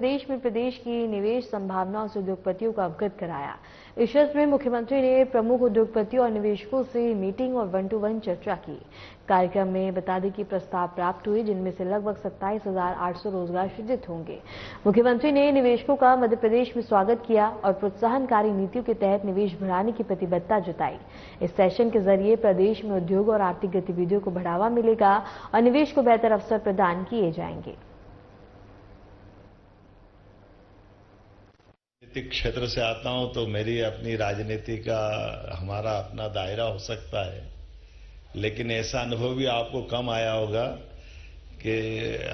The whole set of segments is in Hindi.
प्रदेश में प्रदेश की निवेश संभावनाओं से उद्योगपतियों को अवगत कराया। इस अवसर में मुख्यमंत्री ने प्रमुख उद्योगपतियों और निवेशकों से मीटिंग और 1-to-1 चर्चा की। कार्यक्रम में बता दें कि प्रस्ताव प्राप्त हुए, जिनमें से लगभग 27,800 रोजगार सृजित होंगे। मुख्यमंत्री ने निवेशकों का मध्य प्रदेश में स्वागत किया और प्रोत्साहनकारी नीतियों के तहत निवेश बढ़ाने की प्रतिबद्धता जताई। इस सेशन के जरिए प्रदेश में उद्योग और आर्थिक गतिविधियों को बढ़ावा मिलेगा और निवेश को बेहतर अवसर प्रदान किए जाएंगे। राजनीतिक क्षेत्र से आता हूं तो मेरी अपनी राजनीति का हमारा अपना दायरा हो सकता है, लेकिन ऐसा अनुभव भी आपको कम आया होगा कि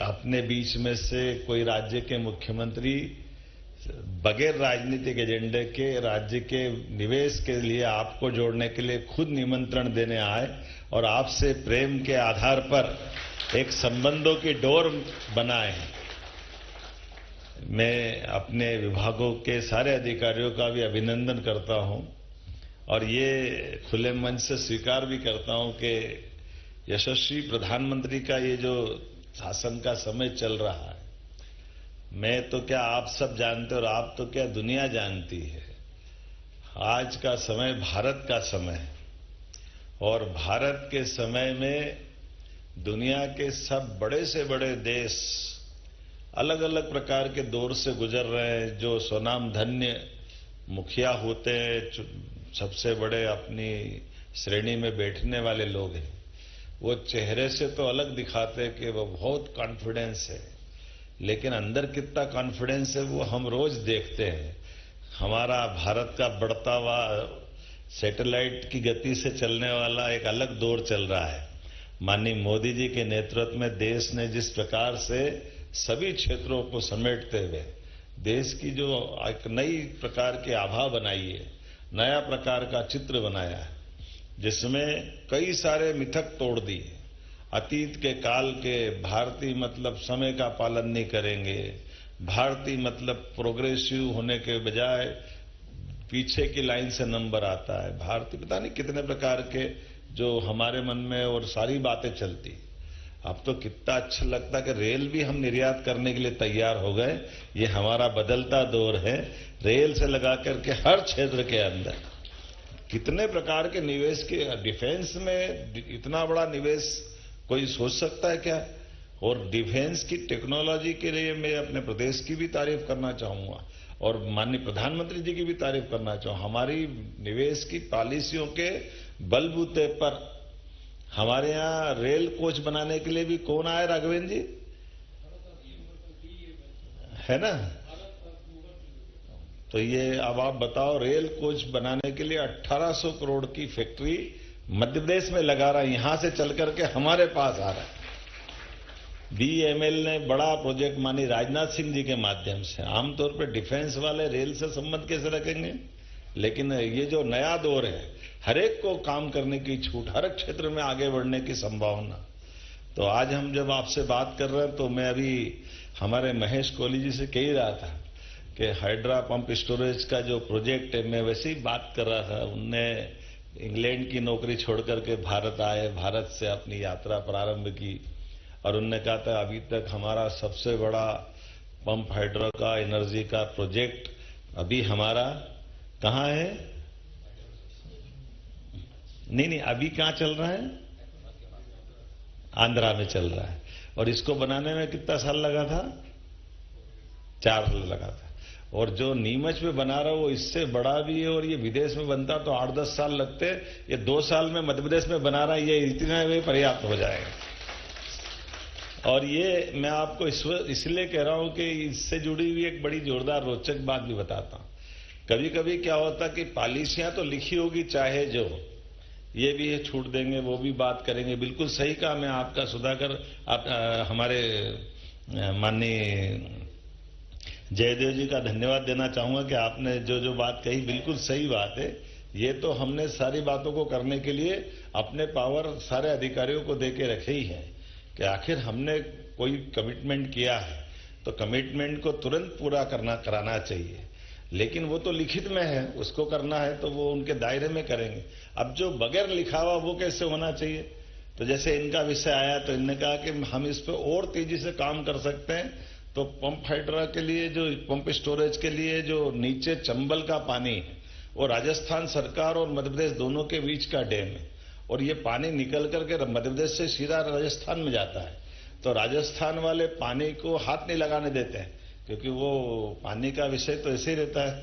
अपने बीच में से कोई राज्य के मुख्यमंत्री बगैर राजनीतिक एजेंडे के राज्य के निवेश के लिए आपको जोड़ने के लिए खुद निमंत्रण देने आए और आपसे प्रेम के आधार पर एक संबंधों की डोर बनाए। मैं अपने विभागों के सारे अधिकारियों का भी अभिनंदन करता हूं और ये खुले मन से स्वीकार भी करता हूं कि यशस्वी प्रधानमंत्री का ये जो शासन का समय चल रहा है, मैं तो क्या आप सब जानते और आप तो क्या दुनिया जानती है। आज का समय भारत का समय है और भारत के समय में दुनिया के सब बड़े से बड़े देश अलग अलग प्रकार के दौर से गुजर रहे हैं। जो स्वनाम धन्य मुखिया होते हैं, सबसे बड़े अपनी श्रेणी में बैठने वाले लोग हैं, वो चेहरे से तो अलग दिखाते हैं कि वो बहुत कॉन्फिडेंस है, लेकिन अंदर कितना कॉन्फिडेंस है वो हम रोज देखते हैं। हमारा भारत का बढ़ता हुआ सैटेलाइट की गति से चलने वाला एक अलग दौर चल रहा है। माननीय मोदी जी के नेतृत्व में देश ने जिस प्रकार से सभी क्षेत्रों को समेटते हुए देश की जो एक नई प्रकार की आभा बनाई है, नया प्रकार का चित्र बनाया है, जिसमें कई सारे मिथक तोड़ दिए। अतीत के काल के भारतीय मतलब समय का पालन नहीं करेंगे, भारतीय मतलब प्रोग्रेसिव होने के बजाय पीछे की लाइन से नंबर आता है, भारतीय पता नहीं कितने प्रकार के जो हमारे मन में और सारी बातें चलती। अब तो कितना अच्छा लगता कि रेल भी हम निर्यात करने के लिए तैयार हो गए। ये हमारा बदलता दौर है। रेल से लगा करके हर क्षेत्र के अंदर कितने प्रकार के निवेश के, डिफेंस में इतना बड़ा निवेश कोई सोच सकता है क्या? और डिफेंस की टेक्नोलॉजी के लिए मैं अपने प्रदेश की भी तारीफ करना चाहूंगा और माननीय प्रधानमंत्री जी की भी तारीफ करना चाहूंगा। हमारी निवेश की पॉलिसियों के बलबूते पर हमारे यहाँ रेल कोच बनाने के लिए भी कौन आए राघवेंद्र जी, है ना? तो ये अब आप बताओ, रेल कोच बनाने के लिए 1800 करोड़ की फैक्ट्री मध्य प्रदेश में लगा रहा है, यहां से चल करके हमारे पास आ रहा है। BEML ने बड़ा प्रोजेक्ट मानी राजनाथ सिंह जी के माध्यम से। आमतौर पर डिफेंस वाले रेल से संबंध कैसे रखेंगे, लेकिन ये जो नया दौर है, हर एक को काम करने की छूट, हर एक क्षेत्र में आगे बढ़ने की संभावना। तो आज हम जब आपसे बात कर रहे हैं तो मैं अभी हमारे महेश कोहली जी से कह ही रहा था कि हाइड्रा पंप स्टोरेज का जो प्रोजेक्ट है, मैं वैसे ही बात कर रहा था। उनने इंग्लैंड की नौकरी छोड़ करके भारत आए, भारत से अपनी यात्रा प्रारंभ की और उनने कहा था अभी तक हमारा सबसे बड़ा पंप हाइड्रो का एनर्जी का प्रोजेक्ट अभी हमारा कहाँ है? नहीं, अभी कहां चल रहा है? आंध्रा में चल रहा है। और इसको बनाने में कितना साल लगा था? 4 साल लगा था। और जो नीमच में बना रहा वो इससे बड़ा भी है और ये विदेश में बनता तो 8-10 साल लगते। ये 2 साल में मध्य प्रदेश में बना रहा है, ये इतना में पर्याप्त हो जाएगा। और ये मैं आपको इसलिए कह रहा हूं कि इससे जुड़ी हुई एक बड़ी जोरदार रोचक बात भी बताता हूं। कभी कभी क्या होता कि पॉलिसियां तो लिखी होगी चाहे जो, ये भी है छूट देंगे, वो भी बात करेंगे, बिल्कुल सही कहा। मैं आपका सुधाकर आप हमारे माननीय जयदेव जी का धन्यवाद देना चाहूंगा कि आपने जो जो बात कही बिल्कुल सही बात है। ये तो हमने सारी बातों को करने के लिए अपने पावर सारे अधिकारियों को दे के रखे ही है कि आखिर हमने कोई कमिटमेंट किया है तो कमिटमेंट को तुरंत पूरा कराना चाहिए। लेकिन वो तो लिखित में है, उसको करना है तो वो उनके दायरे में करेंगे। अब जो बगैर लिखा हुआ वो कैसे होना चाहिए? तो जैसे इनका विषय आया तो इन्होंने कहा कि हम इस पर और तेजी से काम कर सकते हैं तो पंप हाइड्रा के लिए जो पंप स्टोरेज के लिए जो नीचे चंबल का पानी है वो राजस्थान सरकार और मध्य प्रदेश दोनों के बीच का डैम है और ये पानी निकल करके मध्य प्रदेश से सीधा राजस्थान में जाता है। तो राजस्थान वाले पानी को हाथ नहीं लगाने देते हैं क्योंकि वो पानी का विषय तो ऐसे ही रहता है।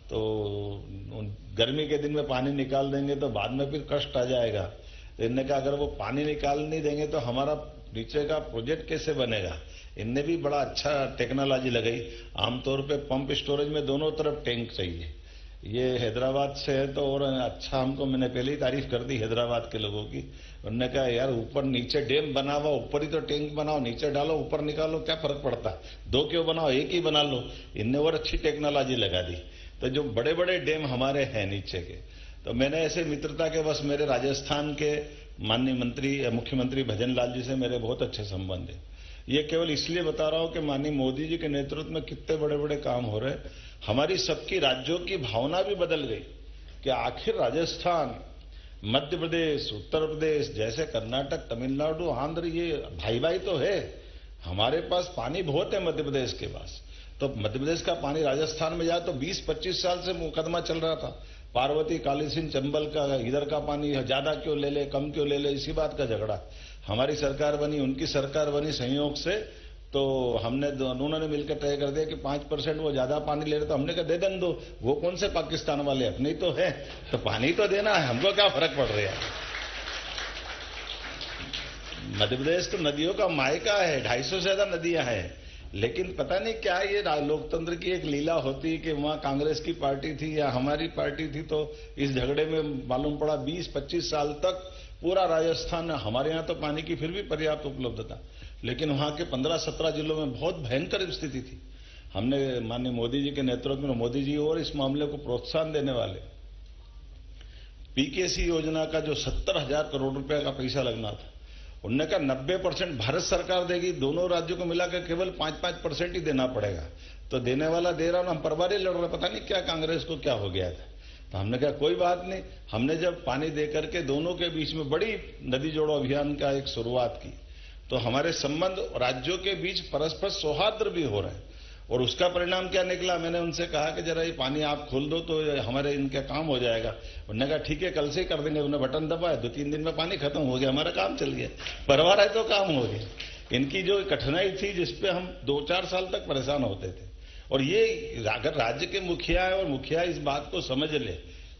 तो गर्मी के दिन में पानी निकाल देंगे तो बाद में फिर कष्ट आ जाएगा। तो इनने कहा अगर वो पानी निकाल नहीं देंगे तो हमारा नीचे का प्रोजेक्ट कैसे बनेगा। इनने भी बड़ा अच्छा टेक्नोलॉजी लगाई। आमतौर पे पंप स्टोरेज में दोनों तरफ टैंक चाहिए। ये हैदराबाद से है तो और अच्छा, हमको मैंने पहले ही तारीफ कर दी हैदराबाद के लोगों की। उन्होंने कहा यार ऊपर नीचे डैम बना हुआ, ऊपर ही तो टैंक बनाओ, नीचे डालो ऊपर निकालो, क्या फर्क पड़ता है, दो क्यों बनाओ, एक ही बना लो। इनने और अच्छी टेक्नोलॉजी लगा दी। तो जो बड़े बड़े डैम हमारे हैं नीचे के, तो मैंने ऐसे मित्रता के बस मेरे राजस्थान के माननीय मंत्री मुख्यमंत्री भजन लाल जी से मेरे बहुत अच्छे संबंध है। ये केवल इसलिए बता रहा हूं कि माननीय मोदी जी के नेतृत्व में कितने बड़े बड़े काम हो रहे हैं। हमारी सबकी राज्यों की भावना भी बदल गई कि आखिर राजस्थान, मध्य प्रदेश, उत्तर प्रदेश जैसे कर्नाटक, तमिलनाडु, आंध्र, ये भाई भाई तो है। हमारे पास पानी बहुत है मध्य प्रदेश के पास। तो मध्य प्रदेश का पानी राजस्थान में जाए तो 20-25 साल से मुकदमा चल रहा था। पार्वती, कालीसिंध, चंबल का इधर का पानी ज्यादा क्यों ले ले, कम क्यों ले ले, इसी बात का झगड़ा। हमारी सरकार बनी, उनकी सरकार बनी संयोग से, तो हमने दोनों ने मिलकर तय कर दिया कि 5% वो ज्यादा पानी ले रहे, तो हमने कहा दे दें दो, वो कौन से पाकिस्तान वाले, अपने ही तो है, तो पानी तो देना है, हमको क्या फर्क पड़ रहा है। मध्य प्रदेश तो नदियों का मायका है, 250 से ज्यादा नदियां हैं। लेकिन पता नहीं क्या ये लोकतंत्र की एक लीला होती कि वहां कांग्रेस की पार्टी थी या हमारी पार्टी थी, तो इस झगड़े में मालूम पड़ा 20-25 साल तक पूरा राजस्थान, हमारे यहां तो पानी की फिर भी पर्याप्त उपलब्धता, लेकिन वहां के 15-17 जिलों में बहुत भयंकर स्थिति थी। हमने माननीय मोदी जी के नेतृत्व में, मोदी जी और इस मामले को प्रोत्साहन देने वाले पीकेसी योजना का जो 70,000 करोड़ रुपए का पैसा लगना था, उनने कहा 90% भारत सरकार देगी, दोनों राज्यों को मिलाकर केवल 5-5% ही देना पड़ेगा। तो देने वाला दे रहा, हम परवारी लड़ रहे, पता नहीं क्या कांग्रेस को क्या हो गया था। तो हमने कहा कोई बात नहीं। हमने जब पानी दे करके दोनों के बीच में बड़ी नदी जोड़ो अभियान का एक शुरुआत की, तो हमारे संबंध राज्यों के बीच परस्पर सौहार्द भी हो रहे हैं। और उसका परिणाम क्या निकला, मैंने उनसे कहा कि जरा ये पानी आप खोल दो तो हमारे इनका काम हो जाएगा। उन्होंने कहा ठीक है, कल से ही कर देंगे। उन्होंने बटन दबाया, 2-3 दिन में पानी खत्म हो गया, हमारा काम चल गया, परवार है तो काम हो गया। इनकी जो कठिनाई थी जिसपे हम 2-4 साल तक परेशान होते थे, और ये अगर राज्य के मुखिया है और मुखिया इस बात को समझ ले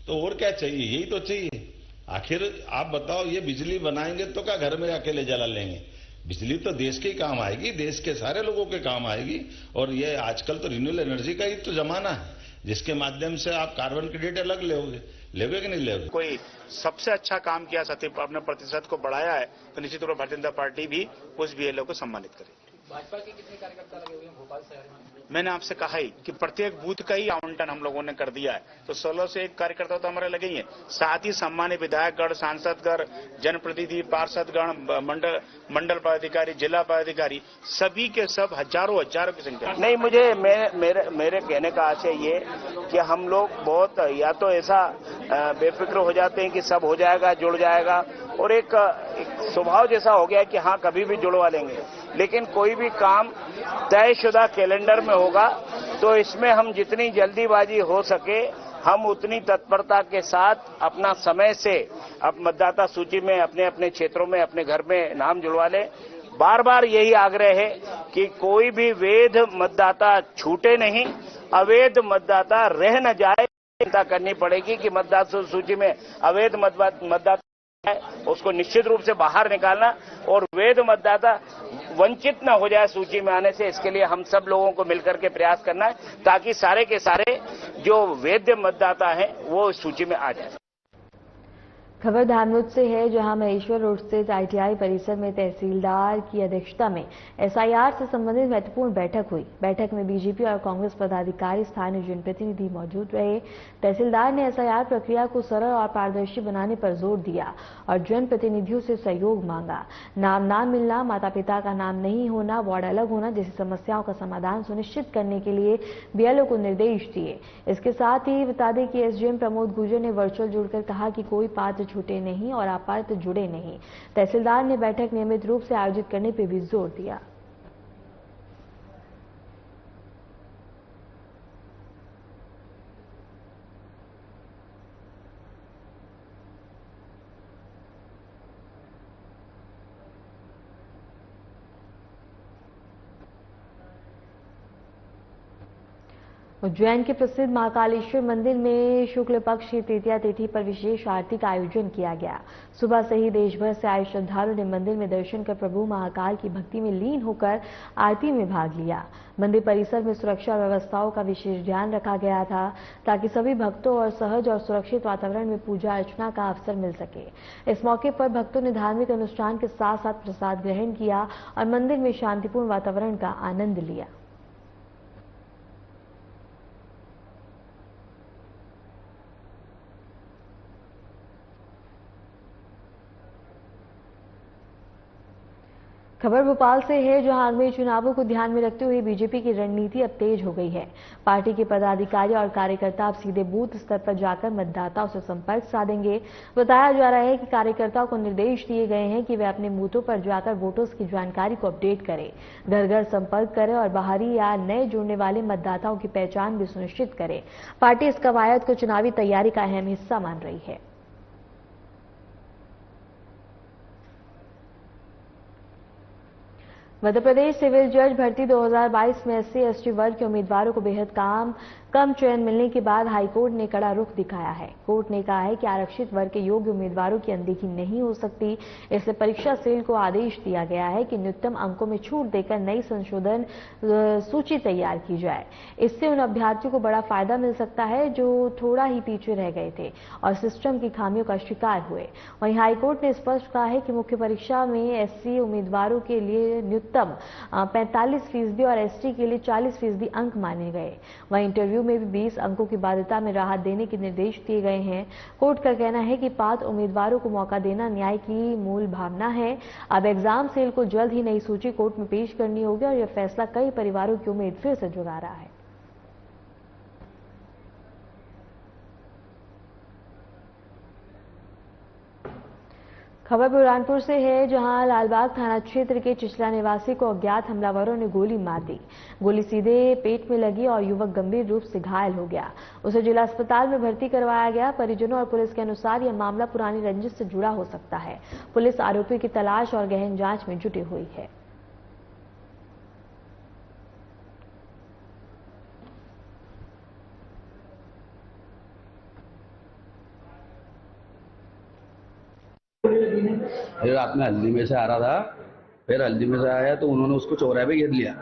तो और क्या चाहिए, यही तो चाहिए। आखिर आप बताओ, ये बिजली बनाएंगे तो क्या घर में अकेले जला लेंगे? बिजली तो देश के काम आएगी, देश के सारे लोगों के काम आएगी। और ये आजकल तो रिन्यूएबल एनर्जी का ही तो जमाना है, जिसके माध्यम से आप कार्बन क्रेडिट अलग लेगे कि नहीं लेगे। कोई सबसे अच्छा काम किया, अपने प्रतिशत को बढ़ाया है, तो निश्चित रूप से भारतीय जनता पार्टी भी उस बीएलओ को सम्मानित करेगी। भाजपा के कितने कार्यकर्ता लगे हुए हैं भोपाल शहर में? मैंने आपसे कहा ही कि प्रत्येक बूथ का ही आवंटन हम लोगों ने कर दिया है, तो 16 से एक कार्यकर्ता तो हमारे लगे ही हैं। साथ ही सम्मान्य विधायकगण, सांसदगण, जनप्रतिनिधि, पार्षदगण, मंडल पदाधिकारी, जिला पदाधिकारी, सभी के सब हजारों की संख्या। नहीं, मेरे कहने का आशय ये कि हम लोग बहुत या तो ऐसा बेफिक्र हो जाते हैं कि सब हो जाएगा, जुड़ जाएगा, और एक स्वभाव जैसा हो गया कि हाँ कभी भी जुड़वा लेंगे। लेकिन कोई भी काम तयशुदा कैलेंडर में होगा तो इसमें हम जितनी जल्दीबाजी हो सके हम उतनी तत्परता के साथ अपना समय से अब मतदाता सूची में अपने अपने क्षेत्रों में अपने घर में नाम जुड़वा लें। बार बार यही आग्रह है कि कोई भी वैध मतदाता छूटे नहीं, अवैध मतदाता रह न जाए। चिंता करनी पड़ेगी कि मतदाता सूची में अवैध मतदाता है उसको निश्चित रूप से बाहर निकालना, और वैध मतदाता वंचित न हो जाए सूची में आने से, इसके लिए हम सब लोगों को मिलकर के प्रयास करना है ताकि सारे के सारे जो वैध मतदाता हैं वो सूची में आ जाए। खबर धानवद से है, जहां महेश्वर रोड स्थित आईटीआई परिसर में तहसीलदार की अध्यक्षता में एसआईआर से संबंधित महत्वपूर्ण बैठक हुई। बैठक में बीजेपी और कांग्रेस पदाधिकारी, स्थानीय जनप्रतिनिधि मौजूद रहे। तहसीलदार ने एसआईआर प्रक्रिया को सरल और पारदर्शी बनाने पर जोर दिया और जनप्रतिनिधियों से सहयोग मांगा। नाम ना मिलना, माता पिता का नाम नहीं होना, वार्ड अलग होना जैसी समस्याओं का समाधान सुनिश्चित करने के लिए बीएलओ को निर्देश दिए। इसके साथ ही बता दें कि एसडीएम प्रमोद गुर्जर ने वर्चुअल जुड़कर कहा कि कोई पात्र छूटे नहीं और अपात्र जुड़े नहीं। तहसीलदार ने बैठक नियमित रूप से आयोजित करने पर भी जोर दिया। उज्जैन के प्रसिद्ध महाकालेश्वर मंदिर में शुक्ल पक्ष की तृतीया तिथि पर विशेष आरती का आयोजन किया गया। सुबह से ही देश भर से आए श्रद्धालुओं ने मंदिर में दर्शन कर प्रभु महाकाल की भक्ति में लीन होकर आरती में भाग लिया। मंदिर परिसर में सुरक्षा व्यवस्थाओं का विशेष ध्यान रखा गया था ताकि सभी भक्तों और सहज और सुरक्षित वातावरण में पूजा अर्चना का अवसर मिल सके। इस मौके पर भक्तों ने धार्मिक अनुष्ठान के साथ साथ प्रसाद ग्रहण किया और मंदिर में शांतिपूर्ण वातावरण का आनंद लिया। खबर भोपाल से है, जहां आगामी चुनावों को ध्यान में रखते हुए बीजेपी की रणनीति अब तेज हो गई है। पार्टी के पदाधिकारी और कार्यकर्ता अब सीधे बूथ स्तर पर जाकर मतदाताओं से संपर्क साधेंगे। बताया जा रहा है कि कार्यकर्ताओं को निर्देश दिए गए हैं कि वे अपने बूथों पर जाकर वोटर्स की जानकारी को अपडेट करें, घर घर संपर्क करें और बाहरी या नए जुड़ने वाले मतदाताओं की पहचान भी सुनिश्चित करें। पार्टी इस कवायद को चुनावी तैयारी का अहम हिस्सा मान रही है। मध्य प्रदेश सिविल जज भर्ती 2022 में SC/ST वर्ग के उम्मीदवारों को बेहद कम चयन मिलने के बाद हाईकोर्ट ने कड़ा रुख दिखाया है। कोर्ट ने कहा है कि आरक्षित वर्ग के योग्य उम्मीदवारों की अनदेखी नहीं हो सकती। इसलिए परीक्षा सेल को आदेश दिया गया है कि न्यूनतम अंकों में छूट देकर नई संशोधन सूची तैयार की जाए। इससे उन अभ्यर्थियों को बड़ा फायदा मिल सकता है जो थोड़ा ही पीछे रह गए थे और सिस्टम की खामियों का शिकार हुए। वहीं हाईकोर्ट ने स्पष्ट कहा है कि मुख्य परीक्षा में SC उम्मीदवारों के लिए न्यूनतम 45% और ST के लिए 40% अंक माने गए। वहीं इंटरव्यू में भी 20 अंकों की बाध्यता में राहत देने के निर्देश दिए गए हैं। कोर्ट का कहना है कि पात्र उम्मीदवारों को मौका देना न्याय की मूल भावना है। अब एग्जाम सेल को जल्द ही नई सूची कोर्ट में पेश करनी होगी और यह फैसला कई परिवारों की उम्मीद फिर से जगा रहा है। खबर बुरहानपुर से है, जहां लालबाग थाना क्षेत्र के चिचला निवासी को अज्ञात हमलावरों ने गोली मार दी। गोली सीधे पेट में लगी और युवक गंभीर रूप से घायल हो गया। उसे जिला अस्पताल में भर्ती करवाया गया। परिजनों और पुलिस के अनुसार यह मामला पुरानी रंजिश से जुड़ा हो सकता है। पुलिस आरोपी की तलाश और गहन जांच में जुटी हुई है। फिर रात में हल्दी में से आ रहा था, फिर हल्दी में से आया तो उन्होंने उसको चौराहे पे घेर लिया।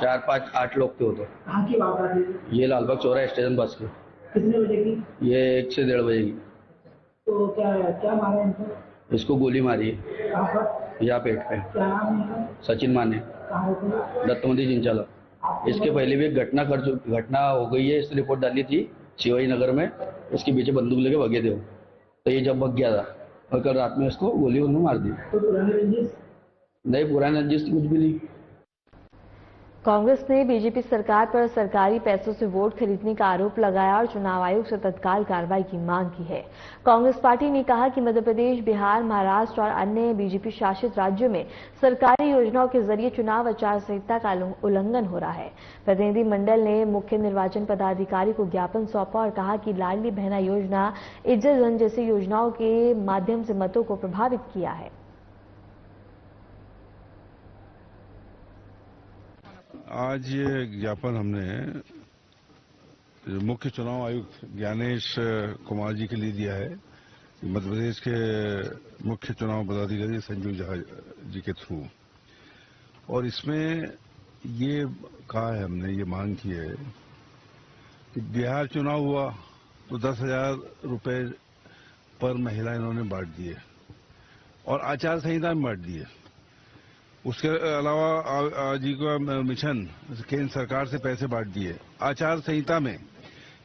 4-5-8 लोग थे वो तो। कहाँ की बात है? ये लालबाग चौराहा स्टेशन बस के। कितने बजे की? ये 1 से 1:30 बजे की। तो क्या मारा इनको? इसको गोली मारी है। कहाँ पर? यहाँ पेट पे। क्या नाम है इनका? सचिन माने। कहाँ रहते? दत्तमती चिंचाला। इसके पहले भी एक घटना हो गई है। इसने रिपोर्ट डाली थी शिवाजी नगर में। इसके पीछे बंदूक लेके भगे थे वो, तो ये जब भग गया था और कल रात में इसको गोली उन्होंने मार दी। तो पुरानी रंजिश? नहीं, पुरानी रंजिश कुछ भी नहीं। कांग्रेस ने बीजेपी सरकार पर सरकारी पैसों से वोट खरीदने का आरोप लगाया और चुनाव आयोग से तत्काल कार्रवाई की मांग की है। कांग्रेस पार्टी ने कहा कि मध्य प्रदेश, बिहार, महाराष्ट्र और अन्य बीजेपी शासित राज्यों में सरकारी योजनाओं के जरिए चुनाव आचार संहिता का उल्लंघन हो रहा है। प्रतिनिधि मंडल ने मुख्य निर्वाचन पदाधिकारी को ज्ञापन सौंपा और कहा कि लाडली बहना योजना, इज्जत धन जैसी योजनाओं के माध्यम से मतों को प्रभावित किया है। आज ये ज्ञापन हमने मुख्य चुनाव आयुक्त ज्ञानेश कुमार जी के लिए दिया है, मध्य प्रदेश के मुख्य चुनाव पदाधिकारी संजू झा जी के थ्रू। और इसमें ये कहा है, हमने ये मांग की है कि बिहार चुनाव हुआ तो 10,000 रुपए पर महिला इन्होंने बांट दिए और आचार संहिता में बांट दिए। उसके अलावा आजीविका मिशन केंद्र सरकार से पैसे बांट दिए। आचार संहिता में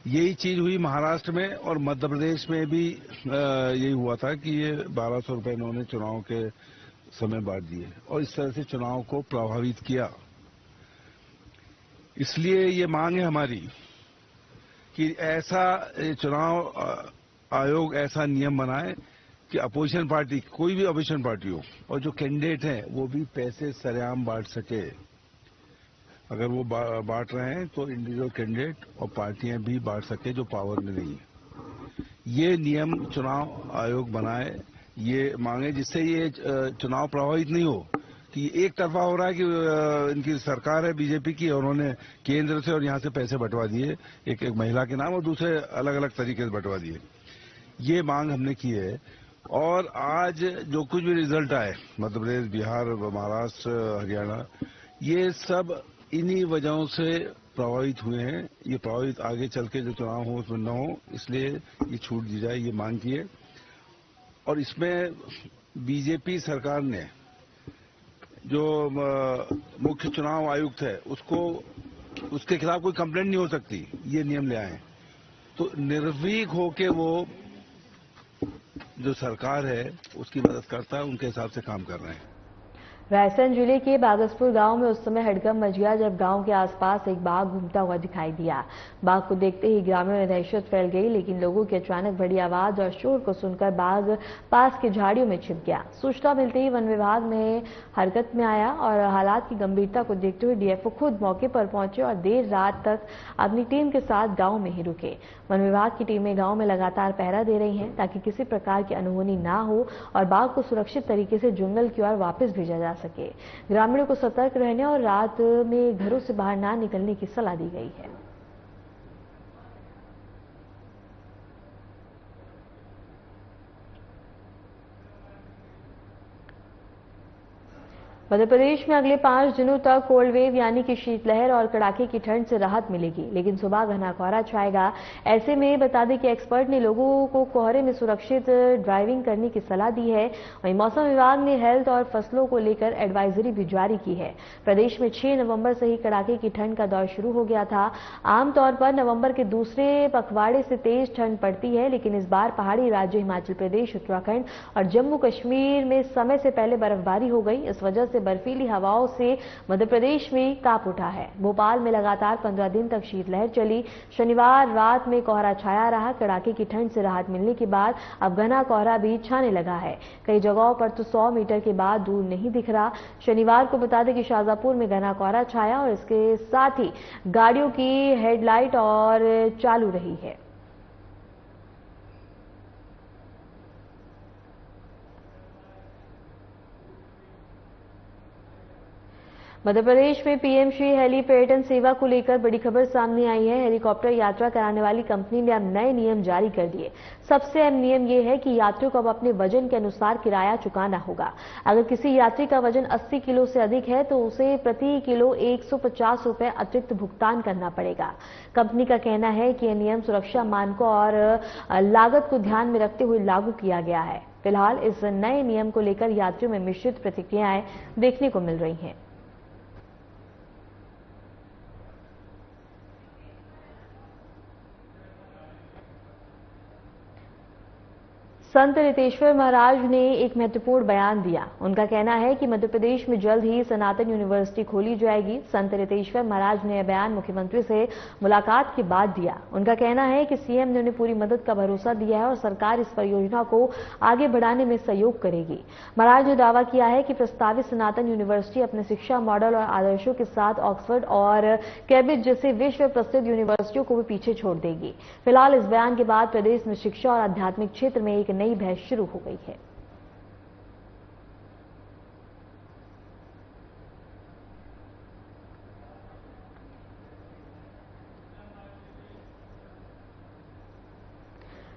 यही चीज हुई महाराष्ट्र में और मध्य प्रदेश में भी यही हुआ था कि ये 1,200 रुपए इन्होंने चुनाव के समय बांट दिए और इस तरह से चुनाव को प्रभावित किया। इसलिए ये मांग है हमारी कि ऐसा चुनाव आयोग ऐसा नियम बनाए कि अपोजिशन पार्टी, कोई भी अपोजिशन पार्टी हो, और जो कैंडिडेट हैं वो भी पैसे सरेआम बांट सके। अगर वो बांट रहे हैं तो इंडिविजुअल कैंडिडेट और पार्टियां भी बांट सके जो पावर में नहीं है। ये नियम चुनाव आयोग बनाए, ये मांगे जिससे ये चुनाव प्रभावित नहीं हो, कि एक तरफा हो रहा है कि इनकी सरकार है बीजेपी की, उन्होंने केंद्र से और यहां से पैसे बंटवा दिए एक एक महिला के नाम और दूसरे अलग अलग तरीके से बंटवा दिए। ये मांग हमने की है और आज जो कुछ भी रिजल्ट आए मध्य प्रदेश, बिहार, महाराष्ट्र, हरियाणा, ये सब इन्हीं वजहों से प्रभावित हुए हैं। ये प्रभावित आगे चल के जो चुनाव हो उसमें न हो, इसलिए ये छूट दी जाए, ये मांग की है। और इसमें बीजेपी सरकार ने जो मुख्य चुनाव आयुक्त है उसके खिलाफ कोई कंप्लेंट नहीं हो सकती, ये नियम ले आए। तो निर्भीक होके वो जो सरकार है उसकी मदद करता है, उनके हिसाब से काम कर रहे हैं। रायसेन जिले के बागसपुर गांव में उस समय हड़कंप मच गया जब गांव के आसपास एक बाघ घूमता हुआ दिखाई दिया। बाघ को देखते ही ग्रामीणों में दहशत फैल गई, लेकिन लोगों की अचानक बड़ी आवाज और शोर को सुनकर बाघ पास के झाड़ियों में छिप गया। सूचना मिलते ही वन विभाग में हरकत में आया और हालात की गंभीरता को देखते हुए डीएफओ खुद मौके पर पहुंचे और देर रात तक अपनी टीम के साथ गाँव में ही रुके। वन विभाग की टीमें गाँव में लगातार पहरा दे रही हैं ताकि किसी प्रकार की अनहोनी ना हो और बाघ को सुरक्षित तरीके से जंगल की ओर वापस भेजा जा सके। ग्रामीणों को सतर्क रहने और रात में घरों से बाहर ना निकलने की सलाह दी गई है। मध्य प्रदेश में अगले 5 दिनों तक कोल्ड वेव यानी कि शीतलहर और कड़ाके की ठंड से राहत मिलेगी, लेकिन सुबह घना कोहरा छाएगा। ऐसे में बता दें कि एक्सपर्ट ने लोगों को कोहरे में सुरक्षित ड्राइविंग करने की सलाह दी है। वहीं मौसम विभाग ने हेल्थ और फसलों को लेकर एडवाइजरी भी जारी की है। प्रदेश में 6 नवंबर से ही कड़ाके की ठंड का दौर शुरू हो गया था। आमतौर पर नवंबर के दूसरे पखवाड़े से तेज ठंड पड़ती है, लेकिन इस बार पहाड़ी राज्य हिमाचल प्रदेश, उत्तराखंड और जम्मू कश्मीर में समय से पहले बर्फबारी हो गई। इस वजह से बर्फीली हवाओं से मध्य प्रदेश में कांप उठा है। भोपाल में लगातार 15 दिन तक शीतलहर चली। शनिवार रात में कोहरा छाया रहा। कड़ाके की ठंड से राहत मिलने के बाद अब घना कोहरा भी छाने लगा है। कई जगहों पर तो 100 मीटर के बाद दूर नहीं दिख रहा। शनिवार को बता दें कि शाजापुर में घना कोहरा छाया और इसके साथ ही गाड़ियों की हेडलाइट और चालू रही है। मध्य प्रदेश में पीएम श्री हेली पर्यटन सेवा को लेकर बड़ी खबर सामने आई है। हेलीकॉप्टर यात्रा कराने वाली कंपनी ने अब नए नियम जारी कर दिए। सबसे अहम नियम यह है कि यात्रियों को अब अपने वजन के अनुसार किराया चुकाना होगा। अगर किसी यात्री का वजन 80 किलो से अधिक है तो उसे प्रति किलो 150 रुपए अतिरिक्त भुगतान करना पड़ेगा। कंपनी का कहना है कि यह नियम सुरक्षा मानकों और लागत को ध्यान में रखते हुए लागू किया गया है। फिलहाल इस नए नियम को लेकर यात्रियों में मिश्रित प्रतिक्रियाएं देखने को मिल रही हैं। संत रितेश्वर महाराज ने एक महत्वपूर्ण बयान दिया। उनका कहना है कि मध्य प्रदेश में जल्द ही सनातन यूनिवर्सिटी खोली जाएगी। संत रितेश्वर महाराज ने यह बयान मुख्यमंत्री से मुलाकात के बाद दिया। उनका कहना है कि सीएम ने उन्हें पूरी मदद का भरोसा दिया है और सरकार इस परियोजना को आगे बढ़ाने में सहयोग करेगी। महाराज ने दावा किया है कि प्रस्तावित सनातन यूनिवर्सिटी अपने शिक्षा मॉडल और आदर्शों के साथ ऑक्सफोर्ड और कैम्ब्रिज जैसे विश्व प्रसिद्ध यूनिवर्सिटियों को भी पीछे छोड़ देगी। फिलहाल इस बयान के बाद प्रदेश में शिक्षा और आध्यात्मिक क्षेत्र में एक नई बहस शुरू हो गई है।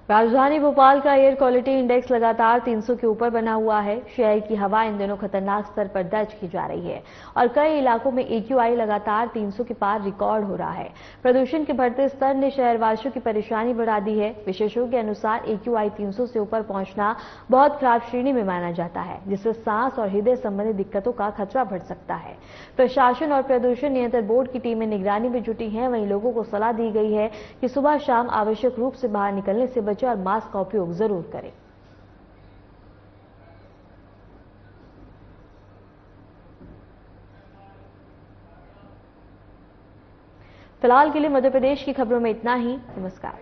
राजधानी भोपाल का एयर क्वालिटी इंडेक्स लगातार 300 के ऊपर बना हुआ है। शहर की हवा इन दिनों खतरनाक स्तर पर दर्ज की जा रही है और कई इलाकों में AQI लगातार 300 के पार रिकॉर्ड हो रहा है। प्रदूषण के बढ़ते स्तर ने शहरवासियों की परेशानी बढ़ा दी है। विशेषज्ञों के अनुसार AQI 300 से ऊपर पहुंचना बहुत खराब श्रेणी में माना जाता है, जिससे सांस और हृदय संबंधी दिक्कतों का खतरा बढ़ सकता है। प्रशासन और प्रदूषण नियंत्रण बोर्ड की टीमें निगरानी में जुटी हैं। वहीं लोगों को सलाह दी गई है कि सुबह शाम आवश्यक रूप से बाहर निकलने से बचें और मास्क का उपयोग जरूर करें। फिलहाल के लिए मध्य प्रदेश की खबरों में इतना ही। नमस्कार।